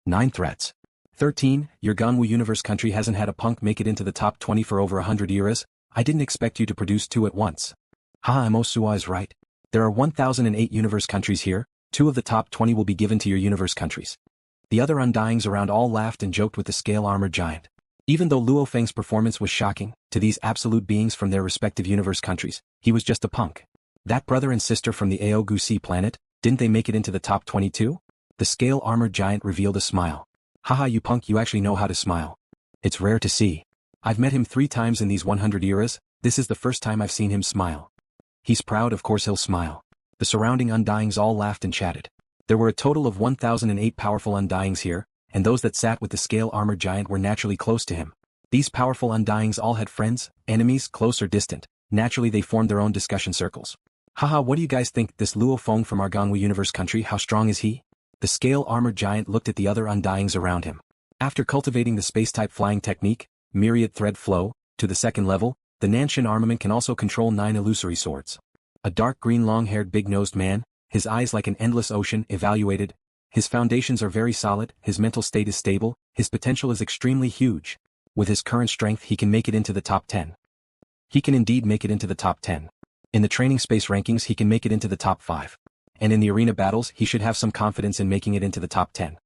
9 threats. 13. Your Gangwu universe country hasn't had a punk make it into the top 20 for over 100 years. I didn't expect you to produce 2 at once. Haha, Mo is right. There are 1008 universe countries here, 2 of the top 20 will be given to your universe countries. The other Undyings around all laughed and joked with the scale armored giant. Even though LuoFeng's performance was shocking, to these absolute beings from their respective universe countries, he was just a punk. That brother and sister from the Aogusi planet, didn't they make it into the top 22? The scale armored giant revealed a smile. Haha, you punk, you actually know how to smile. It's rare to see. I've met him 3 times in these 100 eras, this is the first time I've seen him smile. He's proud, of course he'll smile. The surrounding Undyings all laughed and chatted. There were a total of 1008 powerful Undyings here, and those that sat with the scale armored giant were naturally close to him. These powerful Undyings all had friends, enemies, close or distant. Naturally they formed their own discussion circles. Haha, what do you guys think, this Luo Feng from our Gangwu universe country, how strong is he? The scale armored giant looked at the other Undyings around him. After cultivating the space-type flying technique, Myriad Thread Flow, to the 2nd level, the Nan Shen Armament can also control 9 illusory swords. A dark green long-haired big-nosed man, his eyes like an endless ocean, evaluated. His foundations are very solid, his mental state is stable, his potential is extremely huge. With his current strength he can make it into the top 10. He can indeed make it into the top 10. In the training space rankings he can make it into the top 5. And in the arena battles he should have some confidence in making it into the top 10.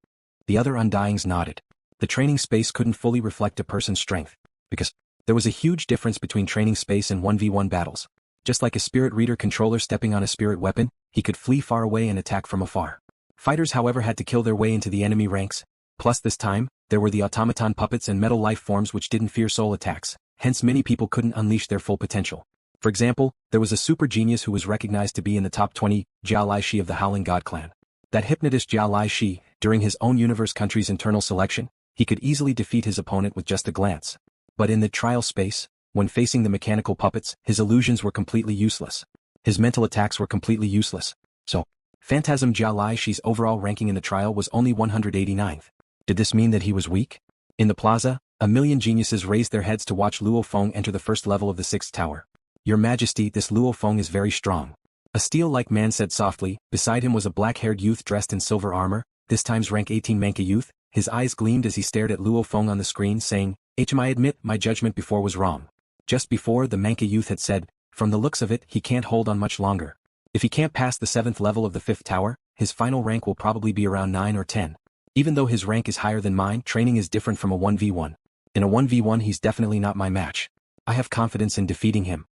The other Undyings nodded. The training space couldn't fully reflect a person's strength, because there was a huge difference between training space and 1v1 battles. Just like a spirit reader controller stepping on a spirit weapon, he could flee far away and attack from afar. Fighters however had to kill their way into the enemy ranks, plus this time, there were the automaton puppets and metal life forms which didn't fear soul attacks, hence many people couldn't unleash their full potential. For example, there was a super genius who was recognized to be in the top 20, Jiao Laishi of the Howling God clan. That hypnotist Jiao Laishi, during his own universe country's internal selection, he could easily defeat his opponent with just a glance. But in the trial space, when facing the mechanical puppets, his illusions were completely useless. His mental attacks were completely useless. So, Phantasm Jiao Laishi's overall ranking in the trial was only 189th. Did this mean that he was weak? In the plaza, a million geniuses raised their heads to watch Luo Feng enter the first level of the 6th tower. Your Majesty, this Luo Feng is very strong. A steel-like man said softly. Beside him was a black-haired youth dressed in silver armor, this time's rank 18 Manca youth. His eyes gleamed as he stared at Luo Feng on the screen saying, I admit my judgment before was wrong. Just before the Manca youth had said, from the looks of it he can't hold on much longer. If he can't pass the 7th level of the 5th tower, his final rank will probably be around 9 or 10. Even though his rank is higher than mine, training is different from a 1v1. In a 1v1 he's definitely not my match. I have confidence in defeating him.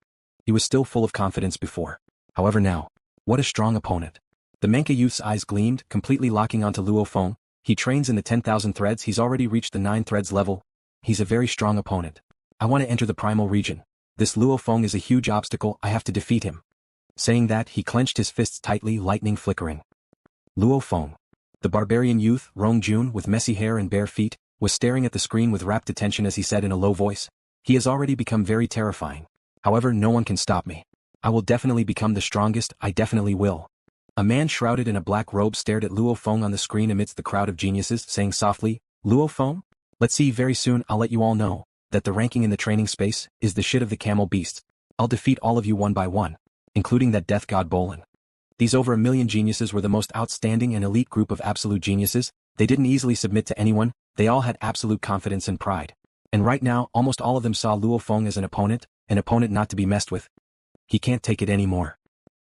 He was still full of confidence before. However now, what a strong opponent. The Manca youth's eyes gleamed, completely locking onto Luo Feng. He trains in the 10,000 threads, he's already reached the 9 threads level. He's a very strong opponent. I want to enter the primal region. This Luo Feng is a huge obstacle, I have to defeat him. Saying that, he clenched his fists tightly, lightning flickering. Luo Feng. The barbarian youth, Rong Jun, with messy hair and bare feet, was staring at the screen with rapt attention as he said in a low voice. He has already become very terrifying. However, no one can stop me. I will definitely become the strongest, I definitely will. A man shrouded in a black robe stared at Luo Feng on the screen amidst the crowd of geniuses, saying softly, Luo Feng? Let's see, very soon I'll let you all know that the ranking in the training space is the shit of the camel beasts. I'll defeat all of you one by one, including that death god Bolin. These over a million geniuses were the most outstanding and elite group of absolute geniuses. They didn't easily submit to anyone, they all had absolute confidence and pride. And right now, almost all of them saw Luo Feng as an opponent not to be messed with. He can't take it anymore.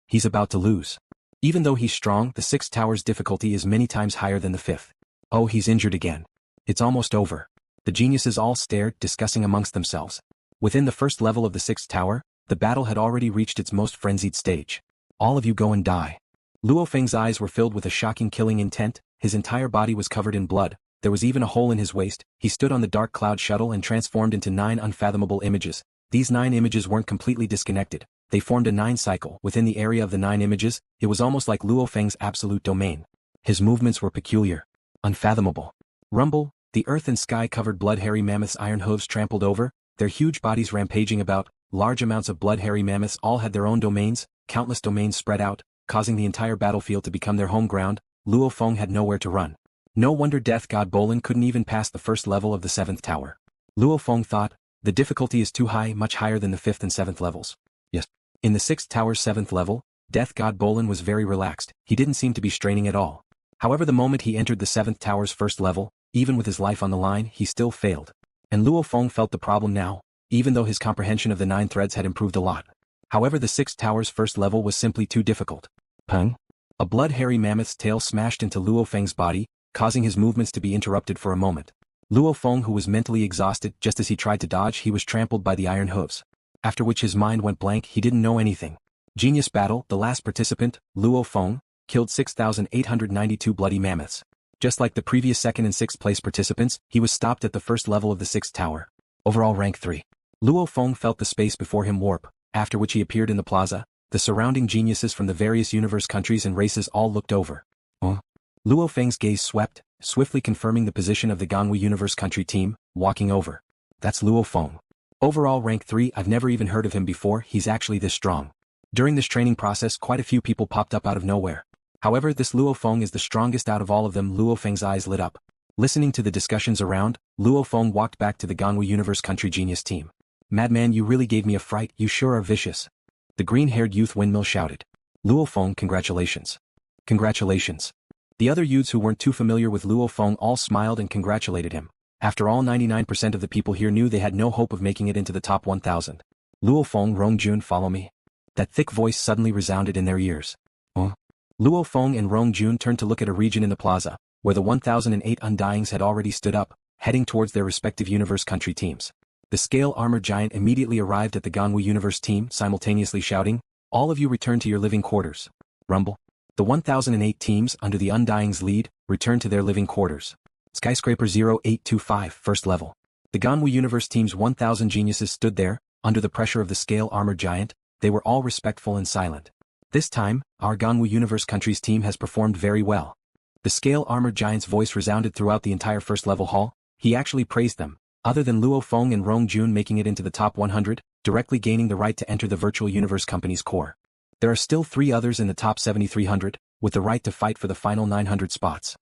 He's about to lose. Even though he's strong, the 6th tower's difficulty is many times higher than the 5th. Oh, he's injured again. It's almost over. The geniuses all stared, discussing amongst themselves. Within the 1st level of the 6th tower, the battle had already reached its most frenzied stage. All of you go and die. LuoFeng's eyes were filled with a shocking killing intent, his entire body was covered in blood, there was even a hole in his waist. He stood on the Dark Cloud Shuttle and transformed into 9 unfathomable images. These 9 images weren't completely disconnected. They formed a 9 cycle. Within the area of the 9 images, it was almost like LuoFeng's absolute domain. His movements were peculiar. Unfathomable. Rumble, the earth and sky covered blood-hairy mammoths' iron hooves trampled over, their huge bodies rampaging about, large amounts of blood-hairy mammoths all had their own domains, countless domains spread out, causing the entire battlefield to become their home ground. Luo Feng had nowhere to run. No wonder death god Bolin couldn't even pass the 1st level of the 7th tower. Luo Feng thought, the difficulty is too high, much higher than the 5th and 7th levels. Yes. In the 6th tower's 7th level, death god Bolin was very relaxed, he didn't seem to be straining at all. However, the moment he entered the 7th tower's first level, even with his life on the line, he still failed. And Luo Feng felt the problem now, even though his comprehension of the 9 threads had improved a lot. However, the 6th tower's first level was simply too difficult. Peng! A blood-hairy mammoth's tail smashed into Luo Feng's body, causing his movements to be interrupted for a moment. Luo Feng, who was mentally exhausted just as he tried to dodge, he was trampled by the iron hooves. After which his mind went blank, he didn't know anything. Genius Battle, the last participant, Luo Feng, killed 6,892 bloody mammoths. Just like the previous 2nd and 6th place participants, he was stopped at the first level of the 6th tower. Overall rank 3. Luo Feng felt the space before him warp, after which he appeared in the plaza. The surrounding geniuses from the various universe countries and races all looked over. Luo Feng's gaze swept, swiftly confirming the position of the Ganwu Universe Country team, walking over. That's Luo Feng. Overall rank 3, I've never even heard of him before, he's actually this strong. During this training process, quite a few people popped up out of nowhere. However, this Luo Feng is the strongest out of all of them. Luo Feng's eyes lit up. Listening to the discussions around, Luo Feng walked back to the Ganwu Universe Country Genius team. Madman, you really gave me a fright, you sure are vicious. The green-haired youth windmill shouted. Luo Feng, congratulations. Congratulations. The other youths who weren't too familiar with Luo Feng all smiled and congratulated him. After all, 99% of the people here knew they had no hope of making it into the top 1,000. Luo Feng, Rong Jun, follow me. That thick voice suddenly resounded in their ears. Luo Feng and Rong Jun turned to look at a region in the plaza, where the 1,008 Undyings had already stood up, heading towards their respective universe country teams. The scale armored giant immediately arrived at the Ganwu Universe team, simultaneously shouting, all of you return to your living quarters. Rumble. The 1,008 teams, under the Undying's lead, returned to their living quarters. Skyscraper 0825, first level. The Ganwu Universe team's 1,000 geniuses stood there, under the pressure of the scale armored giant. They were all respectful and silent. This time, our Ganwu Universe country's team has performed very well. The scale armored giant's voice resounded throughout the entire first level hall. He actually praised them. Other than Luo Feng and Rong Jun making it into the top 100, directly gaining the right to enter the virtual universe company's core. There are still 3 others in the top 7,300, with the right to fight for the final 900 spots.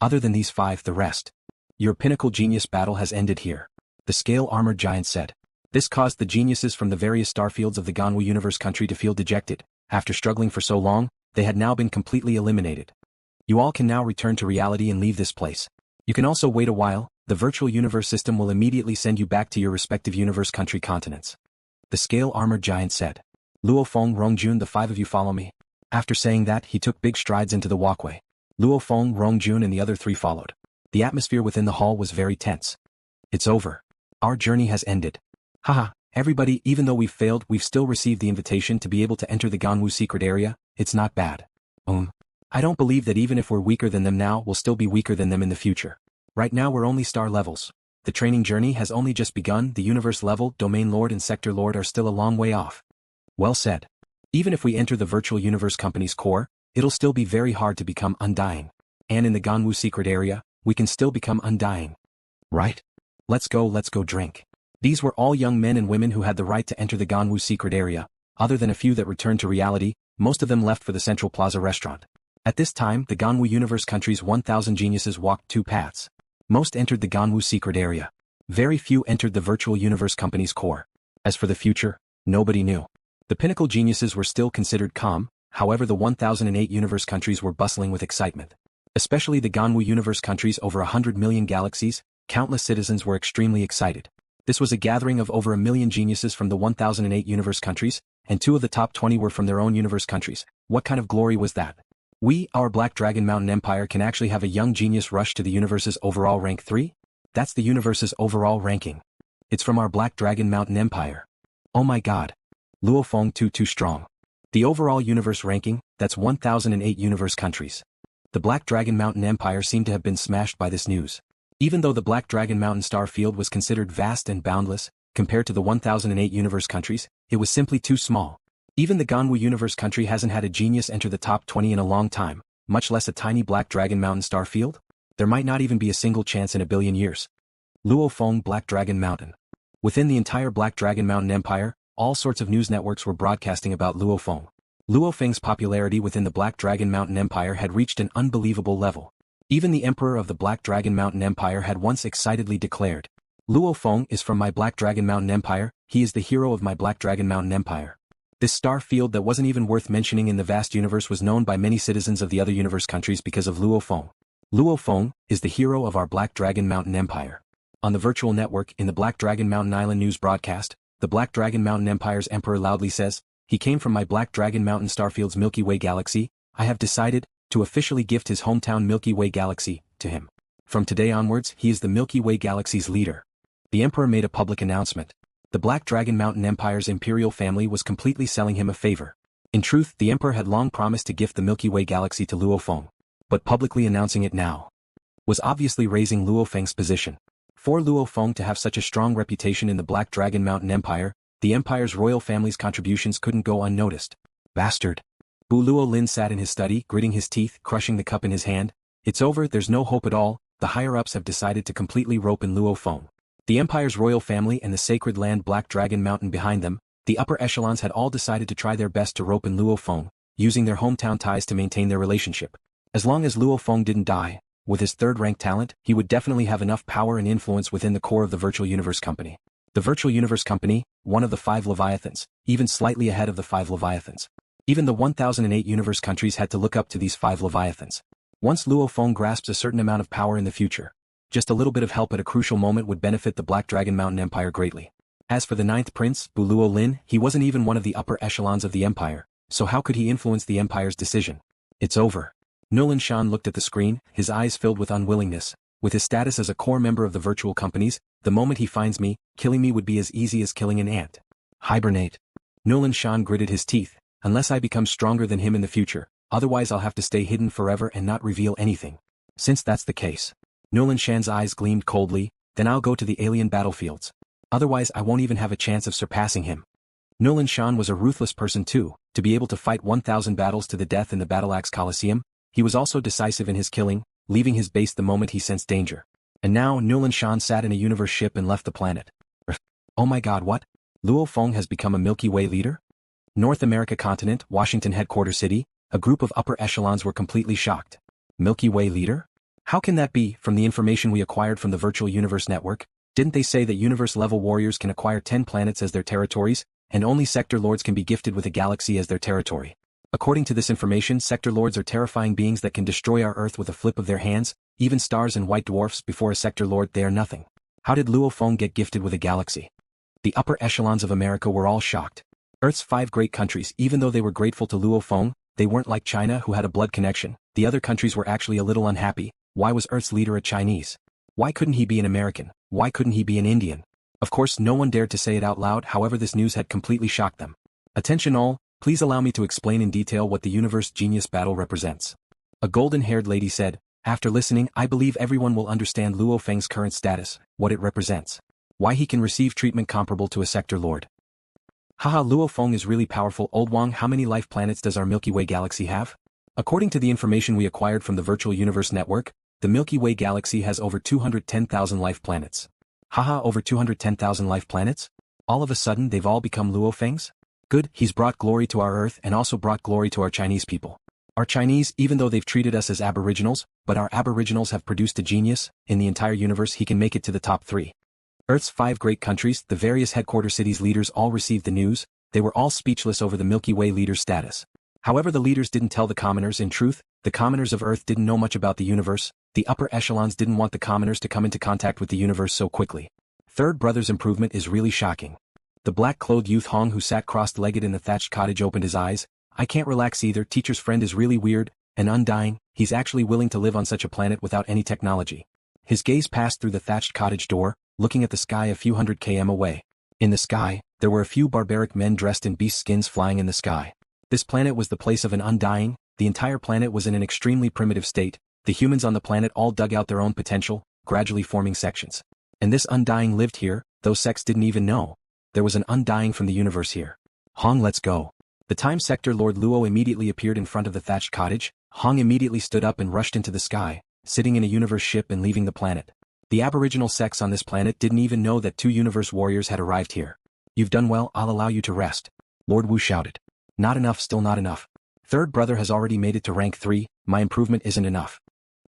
Other than these 5, the rest. Your pinnacle genius battle has ended here. The scale armored giant said. This caused the geniuses from the various starfields of the Ganwu Universe country to feel dejected. After struggling for so long, they had now been completely eliminated. You all can now return to reality and leave this place. You can also wait a while. The virtual universe system will immediately send you back to your respective universe country continents. The scale armored giant said. Luo Feng, Rong Jun, the 5 of you follow me. After saying that, he took big strides into the walkway. Luo Feng, Rong Jun and the other 3 followed. The atmosphere within the hall was very tense. It's over. Our journey has ended. Haha, everybody, even though we've failed, we've still received the invitation to be able to enter the Ganwu secret area. It's not bad. I don't believe that even if we're weaker than them now, we'll still be weaker than them in the future. Right now we're only star levels. The training journey has only just begun. The universe level, domain lord and sector lord are still a long way off. Well said. Even if we enter the virtual universe company's core, it'll still be very hard to become Undying. And in the Ganwu secret area, we can still become Undying. Right? Let's go drink. These were all young men and women who had the right to enter the Ganwu secret area. Other than a few that returned to reality, most of them left for the Central Plaza restaurant. At this time, the Ganwu Universe country's 1,000 geniuses walked 2 paths. Most entered the Ganwu secret area. Very few entered the virtual universe company's core. As for the future, nobody knew. The pinnacle geniuses were still considered calm, however the 1,008 universe countries were bustling with excitement. Especially the Ganwu Universe countries over 100 million galaxies, countless citizens were extremely excited. This was a gathering of over 1 million geniuses from the 1,008 universe countries, and 2 of the top 20 were from their own universe countries. What kind of glory was that? We, our Black Dragon Mountain Empire, can actually have a young genius rush to the universe's overall rank 3? That's the universe's overall ranking. It's from our Black Dragon Mountain Empire. Oh my god. Luo Feng too strong. The overall universe ranking, that's 1,008 universe countries. The Black Dragon Mountain Empire seemed to have been smashed by this news. Even though the Black Dragon Mountain star field was considered vast and boundless, compared to the 1,008 universe countries, it was simply too small. Even the Ganwu Universe country hasn't had a genius enter the top 20 in a long time, much less a tiny Black Dragon Mountain star field. There might not even be a single chance in a billion years. Luo Feng, Black Dragon Mountain. Within the entire Black Dragon Mountain Empire, all sorts of news networks were broadcasting about Luo Feng. LuoFeng's popularity within the Black Dragon Mountain Empire had reached an unbelievable level. Even the Emperor of the Black Dragon Mountain Empire had once excitedly declared, Luo Feng is from my Black Dragon Mountain Empire, he is the hero of my Black Dragon Mountain Empire. This star field that wasn't even worth mentioning in the vast universe was known by many citizens of the other universe countries because of Luo Feng. Luo Feng is the hero of our Black Dragon Mountain Empire. On the virtual network in the Black Dragon Mountain Island news broadcast, the Black Dragon Mountain Empire's emperor loudly says, "He came from my Black Dragon Mountain Starfield's Milky Way galaxy. I have decided to officially gift his hometown Milky Way galaxy to him. From today onwards, he is the Milky Way galaxy's leader." The emperor made a public announcement. The Black Dragon Mountain Empire's imperial family was completely selling him a favor. In truth, the emperor had long promised to gift the Milky Way galaxy to Luo Feng. But publicly announcing it now was obviously raising Luo Feng's position. For Luo Feng to have such a strong reputation in the Black Dragon Mountain Empire, the empire's royal family's contributions couldn't go unnoticed. Bastard. Bu Luo Lin sat in his study, gritting his teeth, crushing the cup in his hand. It's over, there's no hope at all. The higher-ups have decided to completely rope in Luo Feng. The empire's royal family and the sacred land Black Dragon Mountain behind them, the upper echelons had all decided to try their best to rope in Luo Feng, using their hometown ties to maintain their relationship. As long as Luo Feng didn't die, with his third-rank talent, he would definitely have enough power and influence within the core of the Virtual Universe Company. The Virtual Universe Company, one of the 5 Leviathans, even slightly ahead of the 5 Leviathans. Even the 1008 universe countries had to look up to these 5 Leviathans. Once Luo Feng grasps a certain amount of power in the future, just a little bit of help at a crucial moment would benefit the Black Dragon Mountain Empire greatly. As for the 9th prince, Bu Luo Lin, he wasn't even one of the upper echelons of the empire, so how could he influence the empire's decision? It's over. Nan Shen looked at the screen, his eyes filled with unwillingness. With his status as a core member of the virtual companies, the moment he finds me, killing me would be as easy as killing an ant. Hibernate. Nan Shen gritted his teeth. Unless I become stronger than him in the future, otherwise I'll have to stay hidden forever and not reveal anything. Since that's the case. Nan Shen's eyes gleamed coldly, then I'll go to the alien battlefields. Otherwise I won't even have a chance of surpassing him. Nan Shen was a ruthless person too, to be able to fight 1,000 battles to the death in the Battleaxe Coliseum. He was also decisive in his killing, leaving his base the moment he sensed danger. And now Nan Shen sat in a universe ship and left the planet. Oh my god, what? Luo Feng has become a Milky Way leader? North America continent, Washington headquarters city, a group of upper echelons were completely shocked. Milky Way leader? How can that be? From the information we acquired from the Virtual Universe Network, didn't they say that universe-level warriors can acquire 10 planets as their territories, and only sector lords can be gifted with a galaxy as their territory? According to this information, sector lords are terrifying beings that can destroy our Earth with a flip of their hands, even stars and white dwarfs. Before a sector lord they are nothing. How did Luo Feng get gifted with a galaxy? The upper echelons of America were all shocked. Earth's 5 great countries, even though they were grateful to Luo Feng, they weren't like China who had a blood connection. The other countries were actually a little unhappy. Why was Earth's leader a Chinese? Why couldn't he be an American? Why couldn't he be an Indian? Of course no one dared to say it out loud, however this news had completely shocked them. Attention all, please allow me to explain in detail what the Universe Genius Battle represents. A golden-haired lady said, after listening, I believe everyone will understand Luo Feng's current status, what it represents. Why he can receive treatment comparable to a sector lord. Haha, Luo Feng is really powerful. Old Wang, how many life planets does our Milky Way galaxy have? According to the information we acquired from the Virtual Universe Network, the Milky Way galaxy has over 210,000 life planets. Haha, over 210,000 life planets? All of a sudden they've all become Luo Feng's? Good, he's brought glory to our Earth and also brought glory to our Chinese people. Our Chinese, even though they've treated us as aboriginals, but our aboriginals have produced a genius. In the entire universe he can make it to the top 3. Earth's 5 great countries, the various headquarter cities' leaders all received the news. They were all speechless over the Milky Way leader's status. However, the leaders didn't tell the commoners. In truth, the commoners of Earth didn't know much about the universe. The upper echelons didn't want the commoners to come into contact with the universe so quickly. Third brother's improvement is really shocking. The black-clothed youth Hong who sat crossed-legged in the thatched cottage opened his eyes. I can't relax either. Teacher's friend is really weird. And Undying, he's actually willing to live on such a planet without any technology. His gaze passed through the thatched cottage door, looking at the sky a few hundred km away. In the sky, there were a few barbaric men dressed in beast skins flying in the sky. This planet was the place of an Undying. The entire planet was in an extremely primitive state. The humans on the planet all dug out their own potential, gradually forming sections. And this Undying lived here. Those sects didn't even know. There was an Undying from the universe here. Hong, let's go. The time sector Lord Luo immediately appeared in front of the thatched cottage. Hong immediately stood up and rushed into the sky, sitting in a universe ship and leaving the planet. The aboriginal sects on this planet didn't even know that 2 universe warriors had arrived here. You've done well, I'll allow you to rest. Lord Wu shouted. Not enough, still not enough. Third brother has already made it to rank 3, my improvement isn't enough.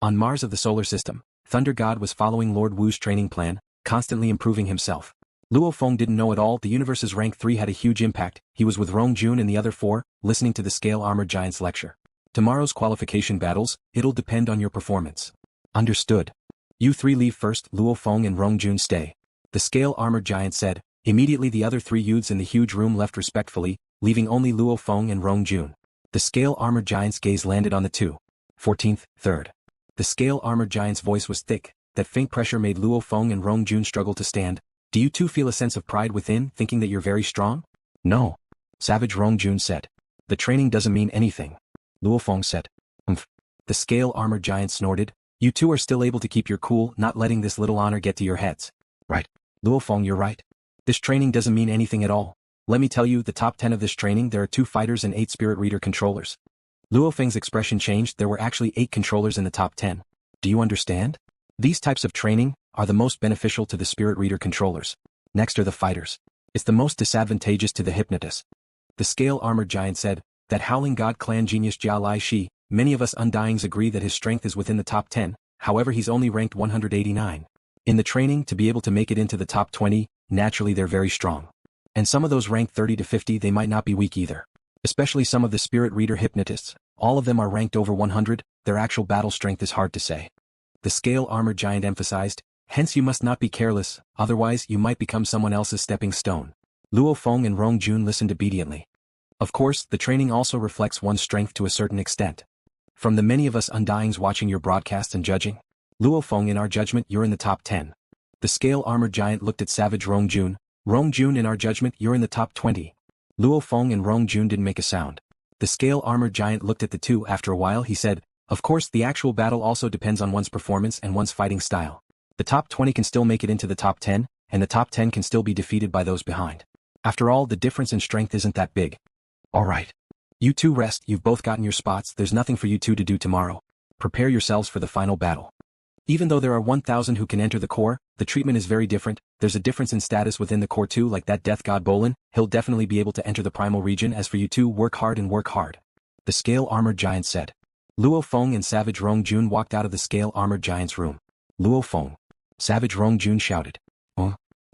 On Mars of the solar system, Thunder God was following Lord Wu's training plan, constantly improving himself. Luo Feng didn't know at all the universe's rank 3 had a huge impact. He was with Rong Jun and the other 4, listening to the Scale Armored Giant's lecture. Tomorrow's qualification battles, it'll depend on your performance. Understood. You 3 leave first, Luo Feng and Rong Jun stay. The Scale Armored Giant said. Immediately the other 3 youths in the huge room left respectfully, leaving only Luo Feng and Rong Jun. The Scale Armored Giant's gaze landed on the 14th, 3rd. The Scale Armored Giant's voice was thick. That faint pressure made Luo Feng and Rong Jun struggle to stand. Do you two feel a sense of pride within, thinking that you're very strong? No. Savage Rong Jun said. The training doesn't mean anything. Luo Feng said. The Scale Armored Giant snorted. You two are still able to keep your cool, not letting this little honor get to your heads. Right. Luo Feng, you're right. This training doesn't mean anything at all. Let me tell you, the top 10 of this training, there are 2 fighters and 8 spirit reader controllers. LuoFeng's expression changed. There were actually 8 controllers in the top 10. Do you understand? These types of training are the most beneficial to the spirit reader controllers. Next are the fighters. It's the most disadvantageous to the hypnotists. The Scale Armored Giant said, that Howling God clan genius Jia Lai Shi, many of us Undyings agree that his strength is within the top 10, however he's only ranked 189. In the training, to be able to make it into the top 20, naturally they're very strong. And some of those ranked 30 to 50 they might not be weak either. Especially some of the spirit reader hypnotists, all of them are ranked over 100, their actual battle strength is hard to say. The Scale Armored Giant emphasized, hence you must not be careless, otherwise you might become someone else's stepping stone. Luo Feng and Rong Jun listened obediently. Of course, the training also reflects one's strength to a certain extent. From the many of us Undyings watching your broadcasts and judging, Luo Feng, in our judgment you're in the top 10. The Scale Armored Giant looked at savage Rong Jun, in our judgment you're in the top 20. Luo Feng and Rong Jun didn't make a sound. The Scale Armored Giant looked at the two. After a while he said, of course the actual battle also depends on one's performance and one's fighting style. The top 20 can still make it into the top 10, and the top 10 can still be defeated by those behind. After all, the difference in strength isn't that big. Alright. You two rest, you've both gotten your spots, there's nothing for you two to do tomorrow. Prepare yourselves for the final battle. Even though there are 1,000 who can enter the core, the treatment is very different. There's a difference in status within the core too, like that death god Bolin, he'll definitely be able to enter the primal region. As for you two, work hard and work hard. The Scale Armored Giant said. Luo Feng and Savage Rong Jun walked out of the Scale Armored Giant's room. Luo Feng. Savage Rong Jun shouted.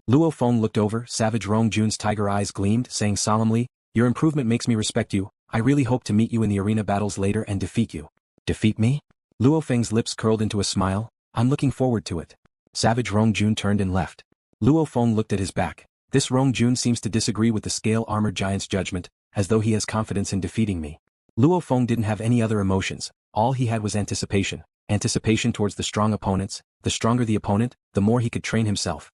Luo Feng looked over, Savage Rong Jun's tiger eyes gleamed, saying solemnly, your improvement makes me respect you, I really hope to meet you in the arena battles later and defeat you. Defeat me? Luo Feng's lips curled into a smile, I'm looking forward to it. Savage Rong Jun turned and left. Luo Feng looked at his back. This Rong Jun seems to disagree with the Scale Armored Giant's judgment, as though he has confidence in defeating me. Luo Feng didn't have any other emotions, all he had was anticipation. Anticipation towards the strong opponents, the stronger the opponent, the more he could train himself.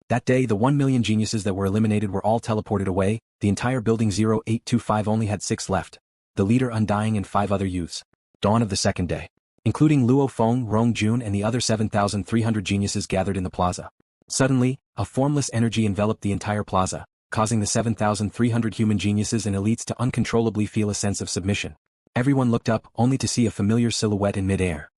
That day the 1 million geniuses that were eliminated were all teleported away, the entire building 0825 only had 6 left. The leader Undying and 5 other youths. Dawn of the second day. Including Luo Feng, Rong Jun and the other 7,300 geniuses gathered in the plaza. Suddenly, a formless energy enveloped the entire plaza, causing the 7,300 human geniuses and elites to uncontrollably feel a sense of submission. Everyone looked up, only to see a familiar silhouette in mid-air.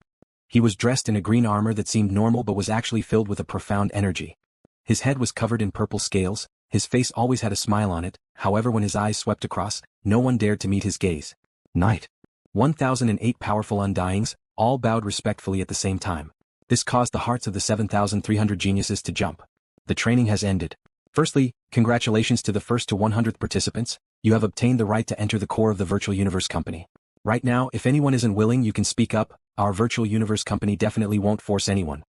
He was dressed in a green armor that seemed normal but was actually filled with a profound energy. His head was covered in purple scales, his face always had a smile on it, however when his eyes swept across, no one dared to meet his gaze. Night. 1,008 powerful Undyings, all bowed respectfully at the same time. This caused the hearts of the 7,300 geniuses to jump. The training has ended. Firstly, congratulations to the first to 100th participants, you have obtained the right to enter the core of the Virtual Universe Company. Right now, if anyone isn't willing you can speak up, our Virtual Universe Company definitely won't force anyone.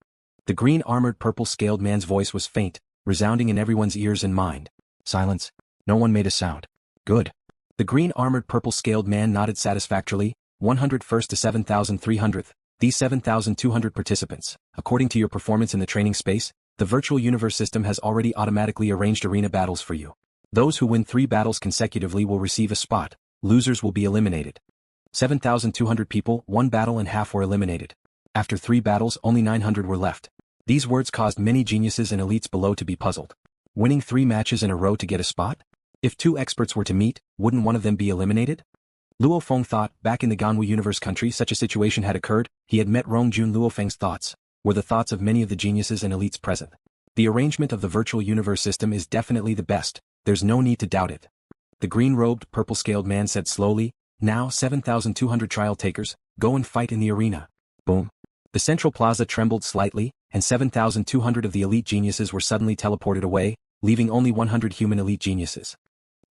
The green armored purple scaled man's voice was faint, resounding in everyone's ears and mind. Silence. No one made a sound. Good. The green armored purple scaled man nodded satisfactorily, 101st to 7,300th, these 7,200 participants, according to your performance in the training space, the Virtual Universe system has already automatically arranged arena battles for you. Those who win 3 battles consecutively will receive a spot, losers will be eliminated. 7,200 people, 1 battle and half were eliminated. After 3 battles only 900 were left. These words caused many geniuses and elites below to be puzzled. Winning 3 matches in a row to get a spot? If 2 experts were to meet, wouldn't one of them be eliminated? Luo Feng thought, back in the Ganwu Universe country such a situation had occurred, he had met Rong Jun. Luo Feng's thoughts were the thoughts of many of the geniuses and elites present. The arrangement of the Virtual Universe system is definitely the best, there's no need to doubt it. The green-robed, purple-scaled man said slowly, now 7,200 trial takers, go and fight in the arena. Boom. The central plaza trembled slightly, and 7,200 of the elite geniuses were suddenly teleported away, leaving only 100 human elite geniuses.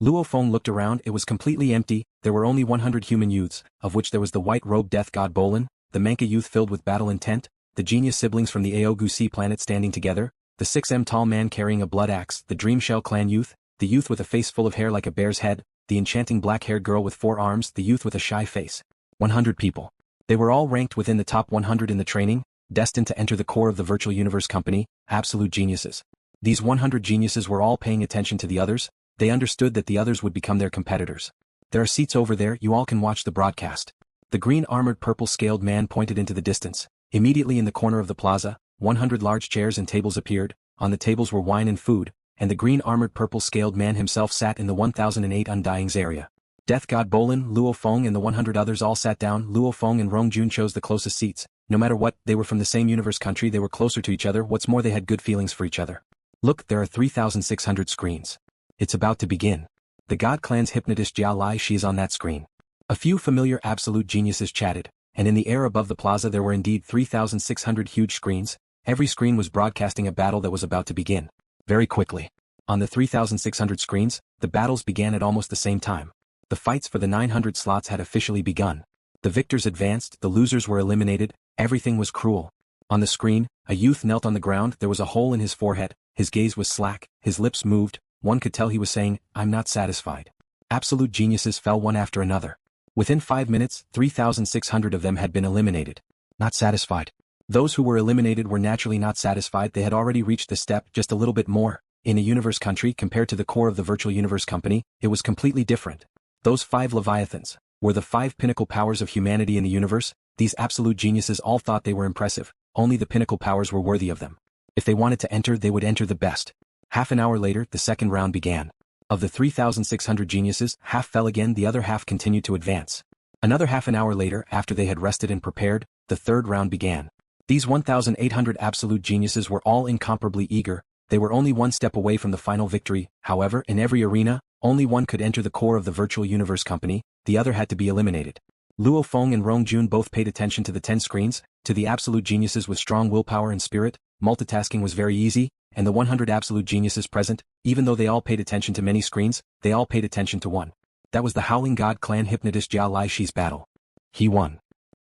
Luo Feng looked around. It was completely empty. There were only 100 human youths, of which there was the white-robed death god Bolin, the Manka youth filled with battle intent, the genius siblings from the Aogu planet standing together, the 6M tall man carrying a blood axe, the Dreamshell clan youth, the youth with a face full of hair like a bear's head, the enchanting black-haired girl with 4 arms, the youth with a shy face. 100 people. They were all ranked within the top 100 in the training, destined to enter the core of the virtual universe company, absolute geniuses. These 100 geniuses were all paying attention to the others. They understood that the others would become their competitors. There are seats over there, you all can watch the broadcast. The green armored purple scaled man pointed into the distance. Immediately in the corner of the plaza, 100 large chairs and tables appeared. On the tables were wine and food, and the green armored purple scaled man himself sat in the 1008 Undying's area. Death god Bolin, Luo Feng and the 100 others all sat down. Luo Feng and Rong Jun chose the closest seats. No matter what, they were from the same universe country, they were closer to each other. What's more, they had good feelings for each other. Look, there are 3,600 screens. It's about to begin. The God Clan's hypnotist Jia Lai Shi is on that screen. A few familiar absolute geniuses chatted, and in the air above the plaza there were indeed 3,600 huge screens. Every screen was broadcasting a battle that was about to begin. Very quickly. On the 3,600 screens, the battles began at almost the same time. The fights for the 900 slots had officially begun. The victors advanced, the losers were eliminated, everything was cruel. On the screen, a youth knelt on the ground. There was a hole in his forehead, his gaze was slack, his lips moved. One could tell he was saying, "I'm not satisfied." Absolute geniuses fell one after another. Within 5 minutes, 3,600 of them had been eliminated. Not satisfied. Those who were eliminated were naturally not satisfied. They had already reached the step, just a little bit more. In a universe country compared to the core of the virtual universe company, it was completely different. Those 5 leviathans were the 5 pinnacle powers of humanity in the universe. These absolute geniuses all thought they were impressive. Only the pinnacle powers were worthy of them. If they wanted to enter, they would enter the best. Half an hour later, the second round began. Of the 3,600 geniuses, half fell again, the other half continued to advance. Another half an hour later, after they had rested and prepared, the third round began. These 1,800 absolute geniuses were all incomparably eager. They were only one step away from the final victory. However, in every arena, only one could enter the core of the virtual universe company, the other had to be eliminated. Luo Feng and Rong Jun both paid attention to the 10 screens. To the absolute geniuses with strong willpower and spirit, multitasking was very easy, and the 100 absolute geniuses present, even though they all paid attention to many screens, they all paid attention to one. That was the Howling God Clan hypnotist Jia Lai Shi's battle. He won.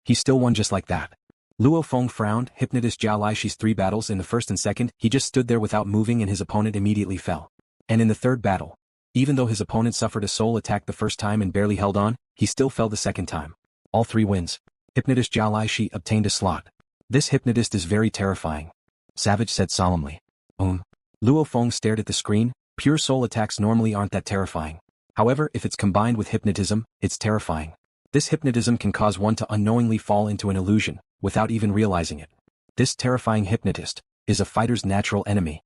He still won just like that. Luo Feng frowned. Hypnotist Jia Lai Shi's 3 battles in the first and second, he just stood there without moving and his opponent immediately fell. And in the third battle, even though his opponent suffered a soul attack the first time and barely held on, he still fell the second time. All 3 wins. Hypnotist Jia Lai Shi obtained a slot. This hypnotist is very terrifying. Savage said solemnly. Luo Feng stared at the screen. Pure soul attacks normally aren't that terrifying. However, if it's combined with hypnotism, it's terrifying. This hypnotism can cause one to unknowingly fall into an illusion, without even realizing it. This terrifying hypnotist is a fighter's natural enemy.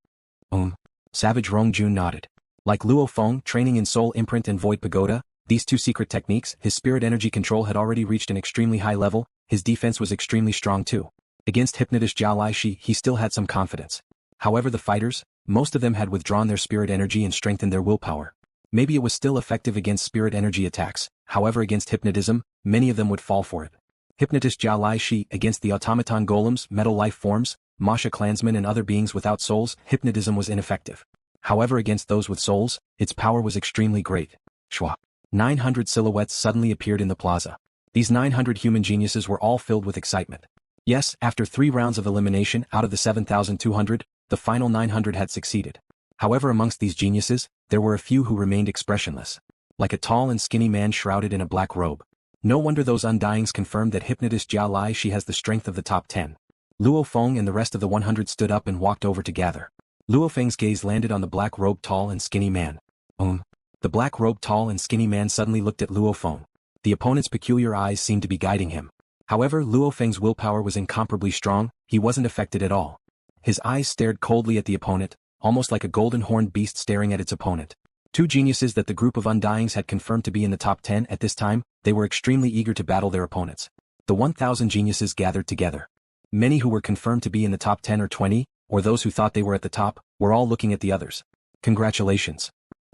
Savage Rong Jun nodded. Like Luo Feng, training in Soul Imprint and Void Pagoda, these 2 secret techniques, his spirit energy control had already reached an extremely high level, his defense was extremely strong too. Against hypnotist Jia Lai Shi, he still had some confidence. However, the fighters, most of them had withdrawn their spirit energy and strengthened their willpower. Maybe it was still effective against spirit energy attacks, however against hypnotism, many of them would fall for it. Hypnotist Jia Lai Shi, against the automaton golems, metal life forms, Masha clansmen and other beings without souls, hypnotism was ineffective. However, against those with souls, its power was extremely great. 900 silhouettes suddenly appeared in the plaza. These 900 human geniuses were all filled with excitement. Yes, after 3 rounds of elimination out of the 7,200, the final 900 had succeeded. However, amongst these geniuses, there were a few who remained expressionless. Like a tall and skinny man shrouded in a black robe. No wonder those Undyings confirmed that hypnotist Jia Lai Shi has the strength of the top 10. Luo Feng and the rest of the 100 stood up and walked over to gather. LuoFeng's gaze landed on the black-robed tall and skinny man. The black-robed tall and skinny man suddenly looked at Luo Feng. The opponent's peculiar eyes seemed to be guiding him. However, LuoFeng's willpower was incomparably strong, he wasn't affected at all. His eyes stared coldly at the opponent, almost like a golden-horned beast staring at its opponent. 2 geniuses that the group of Undyings had confirmed to be in the top 10 at this time, they were extremely eager to battle their opponents. The 1,000 geniuses gathered together. Many who were confirmed to be in the top 10 or 20, or those who thought they were at the top, were all looking at the others. Congratulations.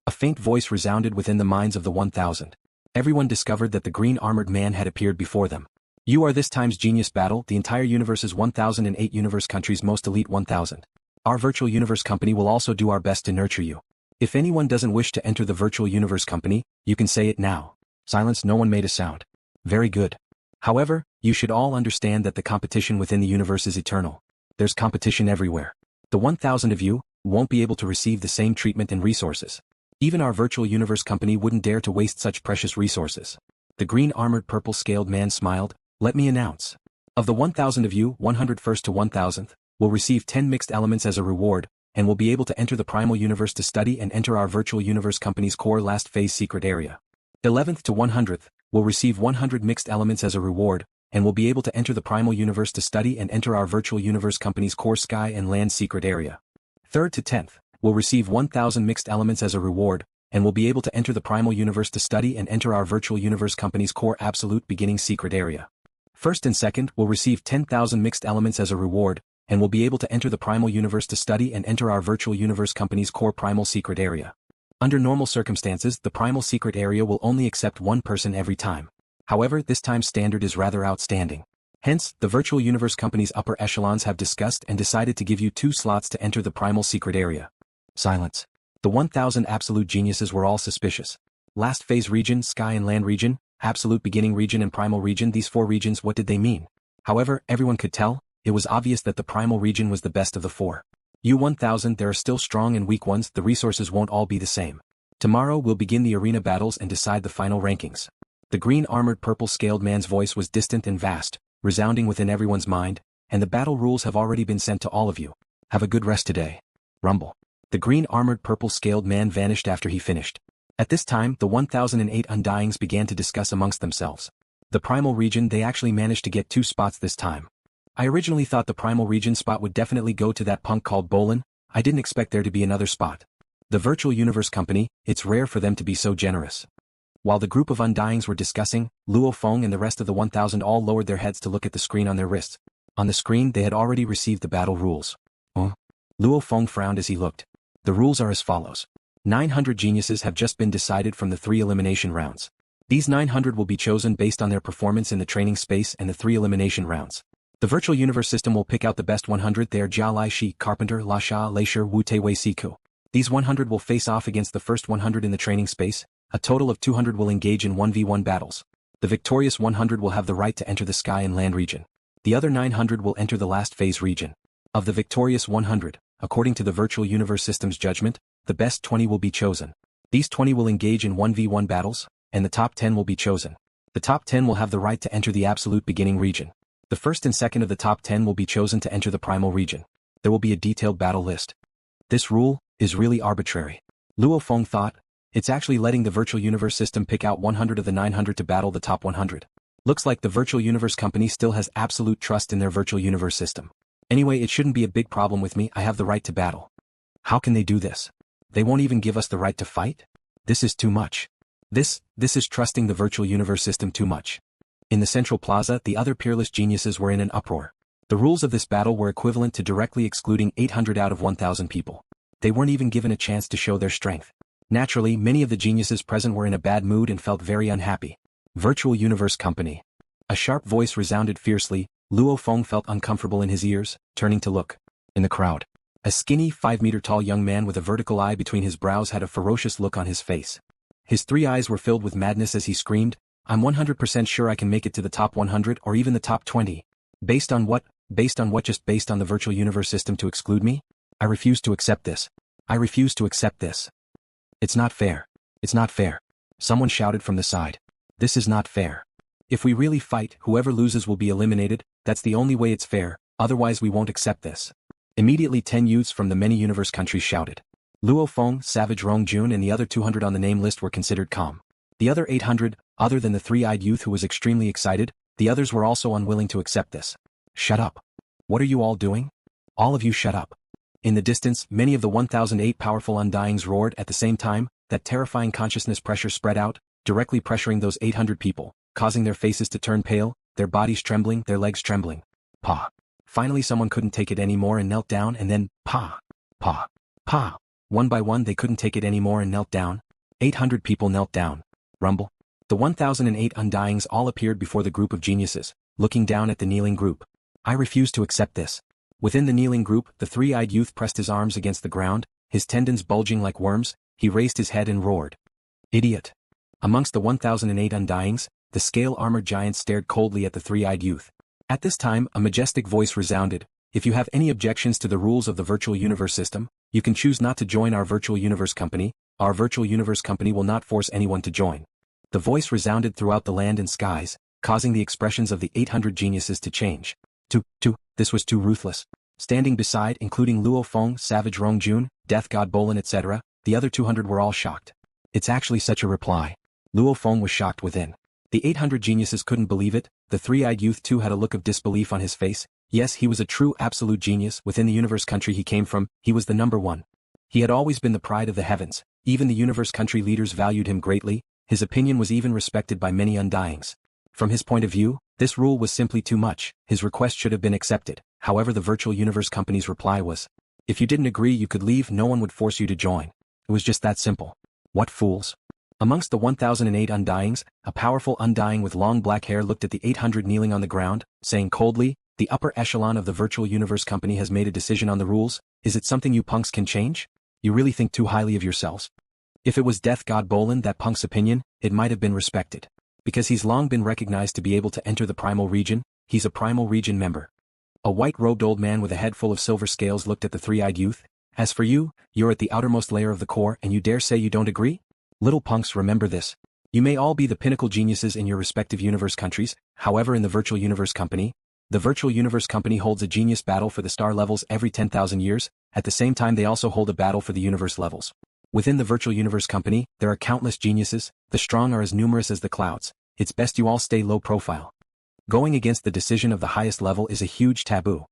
A faint voice resounded within the minds of the 1,000. Everyone discovered that the green armored man had appeared before them. You are this time's genius battle, the entire universe's 1,008 universe countries most elite 1,000. Our virtual universe company will also do our best to nurture you. If anyone doesn't wish to enter the virtual universe company, you can say it now. Silence. No one made a sound. Very good. However, you should all understand that the competition within the universe is eternal. There's competition everywhere. The 1,000 of you won't be able to receive the same treatment and resources. Even our virtual universe company wouldn't dare to waste such precious resources. The green armored purple scaled man smiled. Let me announce. Of the 1,000 of you, 101st to 1,000th, will receive 10 mixed elements as a reward, and will be able to enter the primal universe to study and enter our virtual universe company's core last phase secret area. 11th to 100th, will receive 100 mixed elements as a reward, and will be able to enter the primal universe to study and enter our virtual universe company's core sky and land secret area. 3rd to 10th, will receive 1,000 mixed elements as a reward, and will be able to enter the primal universe to study and enter our virtual universe company's core absolute beginning secret area. 1st and 2nd will receive 10,000 mixed elements as a reward, and will be able to enter the primal universe to study and enter our virtual universe company's core primal secret area. Under normal circumstances, the primal secret area will only accept one person every time. However, this time's standard is rather outstanding. Hence, the virtual universe company's upper echelons have discussed and decided to give you 2 slots to enter the primal secret area. Silence. The 1,000 absolute geniuses were all suspicious. Last phase region, sky and land region, absolute beginning region and primal region, these 4 regions, what did they mean? However, everyone could tell, it was obvious that the primal region was the best of the 4. You 1,000, there are still strong and weak ones, the resources won't all be the same. Tomorrow we'll begin the arena battles and decide the final rankings. The green armored purple scaled man's voice was distant and vast, resounding within everyone's mind, and the battle rules have already been sent to all of you. Have a good rest today. Rumble. The green armored purple scaled man vanished after he finished. At this time, the 1,008 Undyings began to discuss amongst themselves. The primal region, they actually managed to get 2 spots this time. I originally thought the primal region spot would definitely go to that punk called Bolin. I didn't expect there to be another spot. The virtual universe company, it's rare for them to be so generous. While the group of Undyings were discussing, Luo Feng and the rest of the 1,000 all lowered their heads to look at the screen on their wrists. On the screen they had already received the battle rules. Luo Feng frowned as he looked. The rules are as follows. 900 geniuses have just been decided from the 3 elimination rounds. These 900 will be chosen based on their performance in the training space and the 3 elimination rounds. The virtual universe system will pick out the best 100. They are Jia Lai Shi, Carpenter, La Sha, Leisure, Wu Tei Wei Siku. These 100 will face off against the first 100 in the training space. A total of 200 will engage in 1v1 battles. The victorious 100 will have the right to enter the sky and land region. The other 900 will enter the last phase region. Of the victorious 100, according to the virtual universe system's judgment, the best 20 will be chosen. These 20 will engage in 1v1 battles, and the top 10 will be chosen. The top 10 will have the right to enter the absolute beginning region. The first and second of the top 10 will be chosen to enter the primal region. There will be a detailed battle list. This rule is really arbitrary. Luo Feng thought, it's actually letting the virtual universe system pick out 100 of the 900 to battle the top 100. Looks like the virtual universe company still has absolute trust in their virtual universe system. Anyway, it shouldn't be a big problem with me, I have the right to battle. How can they do this? They won't even give us the right to fight? This is too much. This is trusting the virtual universe system too much. In the central plaza, the other peerless geniuses were in an uproar. The rules of this battle were equivalent to directly excluding 800 out of 1,000 people. They weren't even given a chance to show their strength. Naturally, many of the geniuses present were in a bad mood and felt very unhappy. Virtual Universe Company. A sharp voice resounded fiercely. Luo Feng felt uncomfortable in his ears, turning to look. In the crowd, a skinny, 5-meter-tall young man with a vertical eye between his brows had a ferocious look on his face. His 3 eyes were filled with madness as he screamed, I'm 100% sure I can make it to the top 100 or even the top 20. Based on what? Just based on the virtual universe system to exclude me? I refuse to accept this. I refuse to accept this. It's not fair. It's not fair. Someone shouted from the side. This is not fair. If we really fight, whoever loses will be eliminated, that's the only way it's fair, otherwise we won't accept this. Immediately 10 youths from the many universe countries shouted. Luo Feng, Savage Rong Jun and the other 200 on the name list were considered calm. The other 800, other than the 3-eyed youth who was extremely excited, the others were also unwilling to accept this. Shut up. What are you all doing? All of you shut up. In the distance, many of the 1,008 powerful Undyings roared at the same time. That terrifying consciousness pressure spread out, directly pressuring those 800 people, causing their faces to turn pale, their bodies trembling, their legs trembling. Pa. Finally someone couldn't take it anymore and knelt down and then, pa. Pa. Pa. One by one they couldn't take it anymore and knelt down. 800 people knelt down. Rumble. The 1,008 Undyings all appeared before the group of geniuses, looking down at the kneeling group. I refuse to accept this. Within the kneeling group, the three-eyed youth pressed his arms against the ground, his tendons bulging like worms. He raised his head and roared. Idiot! Amongst the 1008 Undyings, the scale-armored giant stared coldly at the three-eyed youth. At this time, a majestic voice resounded. If you have any objections to the rules of the virtual universe system, you can choose not to join our virtual universe company. Our virtual universe company will not force anyone to join. The voice resounded throughout the land and skies, causing the expressions of the 800 geniuses to change. This was too ruthless. Standing beside, including Luo Feng, Savage Rong Jun, Death God Bolin, etc., the other 200 were all shocked. It's actually such a reply. Luo Feng was shocked within. The 800 geniuses couldn't believe it. The three-eyed youth too had a look of disbelief on his face. Yes, he was a true absolute genius. Within the universe country he came from, he was the number one. He had always been the pride of the heavens. Even the universe country leaders valued him greatly. His opinion was even respected by many Undyings. From his point of view, this rule was simply too much. His request should have been accepted. However, the virtual universe company's reply was, if you didn't agree you could leave, no one would force you to join. It was just that simple. What fools. Amongst the 1008 Undyings, a powerful Undying with long black hair looked at the 800 kneeling on the ground, saying coldly, the upper echelon of the virtual universe company has made a decision on the rules. Is it something you punks can change? You really think too highly of yourselves? If it was Death God Bolin, that punk's opinion, it might have been respected. Because he's long been recognized to be able to enter the primal region, he's a primal region member. A white-robed old man with a head full of silver scales looked at the three-eyed youth. As for you, you're at the outermost layer of the core and you dare say you don't agree? Little punks, remember this. You may all be the pinnacle geniuses in your respective universe countries, however in the virtual universe company, the virtual universe company holds a genius battle for the star levels every 10,000 years, at the same time they also hold a battle for the universe levels. Within the virtual universe company, there are countless geniuses, the strong are as numerous as the clouds. It's best you all stay low profile. Going against the decision of the highest level is a huge taboo.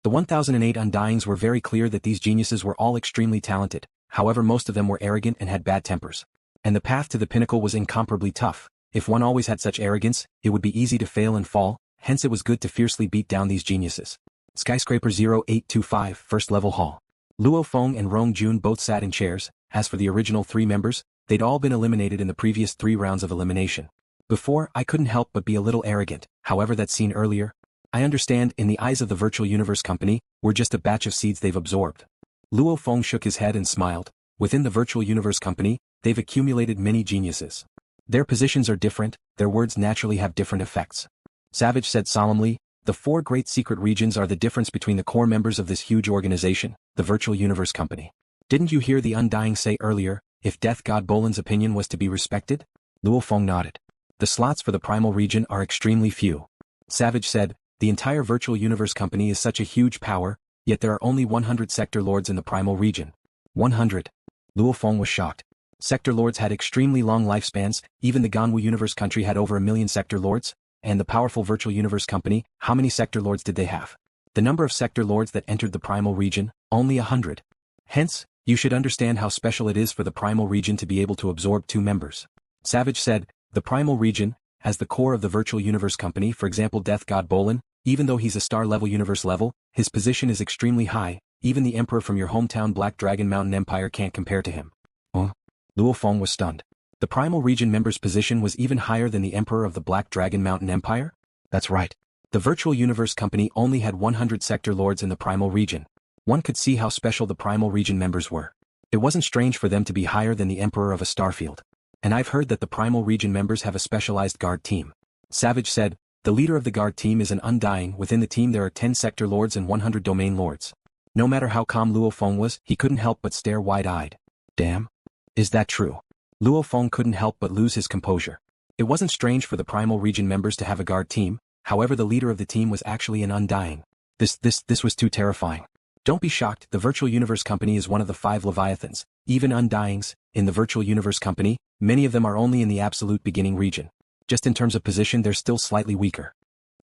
The 1008 Undyings were very clear that these geniuses were all extremely talented, however most of them were arrogant and had bad tempers. And the path to the pinnacle was incomparably tough. If one always had such arrogance, it would be easy to fail and fall, hence it was good to fiercely beat down these geniuses. Skyscraper 0825 First Level Hall. Luo Feng and Rong Jun both sat in chairs. As for the original three members, they'd all been eliminated in the previous 3 rounds of elimination. Before, I couldn't help but be a little arrogant, however that scene earlier, I understand in the eyes of the virtual universe company, we're just a batch of seeds they've absorbed. Luo Feng shook his head and smiled. Within the virtual universe company, they've accumulated many geniuses. Their positions are different, their words naturally have different effects. Savage said solemnly, the 4 great secret regions are the difference between the core members of this huge organization, the virtual universe company. Didn't you hear the Undying say earlier, if Death God Bolin's opinion was to be respected? Luo Feng nodded. The slots for the primal region are extremely few. Savage said, the entire virtual universe company is such a huge power, yet there are only 100 sector lords in the primal region. 100. Luo Feng was shocked. Sector lords had extremely long lifespans, even the Ganwu universe country had over 1 million sector lords, and the powerful virtual universe company, how many sector lords did they have? The number of sector lords that entered the primal region, only 100. Hence, you should understand how special it is for the primal region to be able to absorb 2 members. Savage said, the primal region, as the core of the virtual universe company, for example Death God Bolin, even though he's a star level universe level, his position is extremely high, even the emperor from your hometown Black Dragon Mountain Empire can't compare to him. Luo Feng was stunned. The primal region member's position was even higher than the emperor of the Black Dragon Mountain Empire? That's right. The virtual universe company only had 100 sector lords in the primal region. One could see how special the primal region members were. It wasn't strange for them to be higher than the emperor of a starfield. And I've heard that the primal region members have a specialized guard team. Savage said, the leader of the guard team is an Undying. Within the team there are 10 sector lords and 100 domain lords. No matter how calm Luo Feng was, he couldn't help but stare wide-eyed. Damn. Is that true? Luo Feng couldn't help but lose his composure. It wasn't strange for the primal region members to have a guard team, however the leader of the team was actually an Undying. This was too terrifying. Don't be shocked, the virtual universe company is one of the 5 Leviathans, even Undyings, in the virtual universe company, many of them are only in the absolute beginning region. Just in terms of position they're still slightly weaker.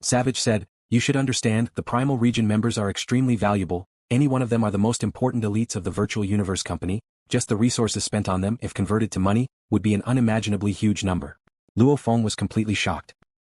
Savage said, you should understand, the primal region members are extremely valuable, any one of them are the most important elites of the virtual universe company, just the resources spent on them, if converted to money, would be an unimaginably huge number. Luo Feng was completely shocked.